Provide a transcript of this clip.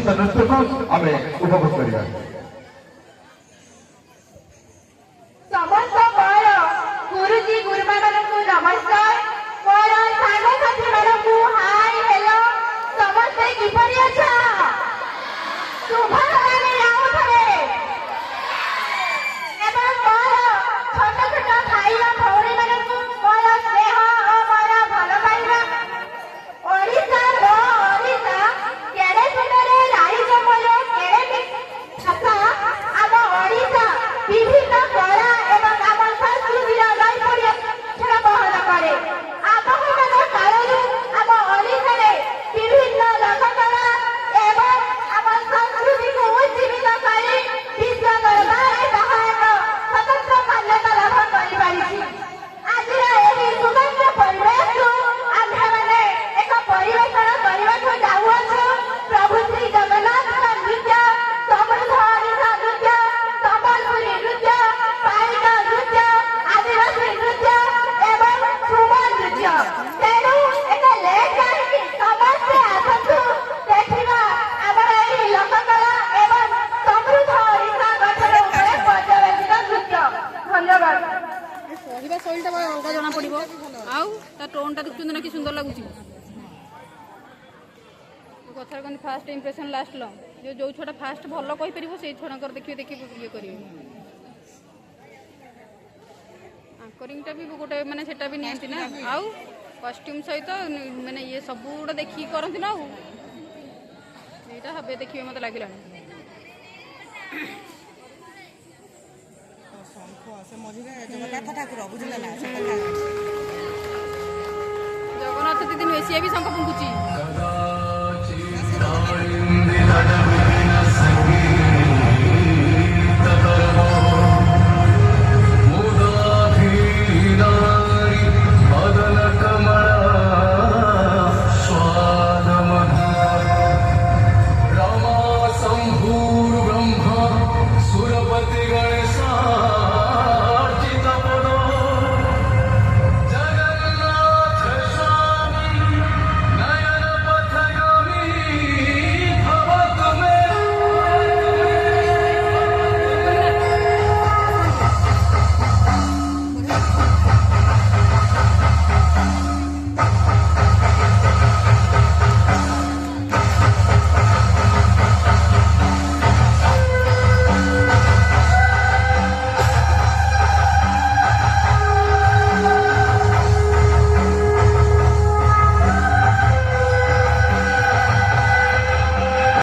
सुंदर नृत्य को आम उपभोग करवा। समस्त मोर गुरुजी गुरुमा मानकु नमस्कार। मोर सांग साथी मानकु हाय हेलो। समस्ते किपरि अछ? शुभ माने राउथरे एवं मोर छोट छोट भाई भौणी मानकु मोर स्नेह और मोर भल पाइबा। ओडिशा रो ओडिशा केड़े सुंदर राइज मोर केड़े भाषा आम ओडिशा विभिन्न कला एवं आम संस्कृतिर नैपुण्य छड़ा बहन करे। आगमन कालरू आम ओडिशा विभिन्न लोककला एवं आम संस्कृति को उज्जीवित कर विश्व दरबार ताहा एक स्वतंत्र मान्यता लाभ कर आज यही सुगंध परिवेश को आम्भे मैंने एक परिवेषण करने जाऊँ। प्रभु श्री जगन्नाथ नृत्य, समृद्ध ओडिशा नृत्य, संबलपुरी नृत्य, पाइक नृत्य, आदिवासी नृत्य एवं झुमर नृत्य। तेणु एक लेट कहीं समस्ते आसतु देखा आमर यही लोककला एवं समृद्ध ओडिशा गठन उपरे पर्यवेक्षित नृत्य। धन्यवाद। पढ़ा शैलीटा अलग जना पड़ो आउ टोनटा देखुं ना कि सुंदर लगुच कथार कहते फास्ट इम्प्रेशन लास्ट लो जो छुआ फास्ट भल कहीपर से छुआ देखिए देखिए ये करेंगे। आंकरिंगटा भी गोटे माने सेटा भी नियंती ना आउ कॉस्ट्यूम सहित माने ये सब गुड़ा देखिए करती ना आईटा हे देखिए मत लगे जगन्नाथ दीदी नुहे सी भी शंख फुंकुची।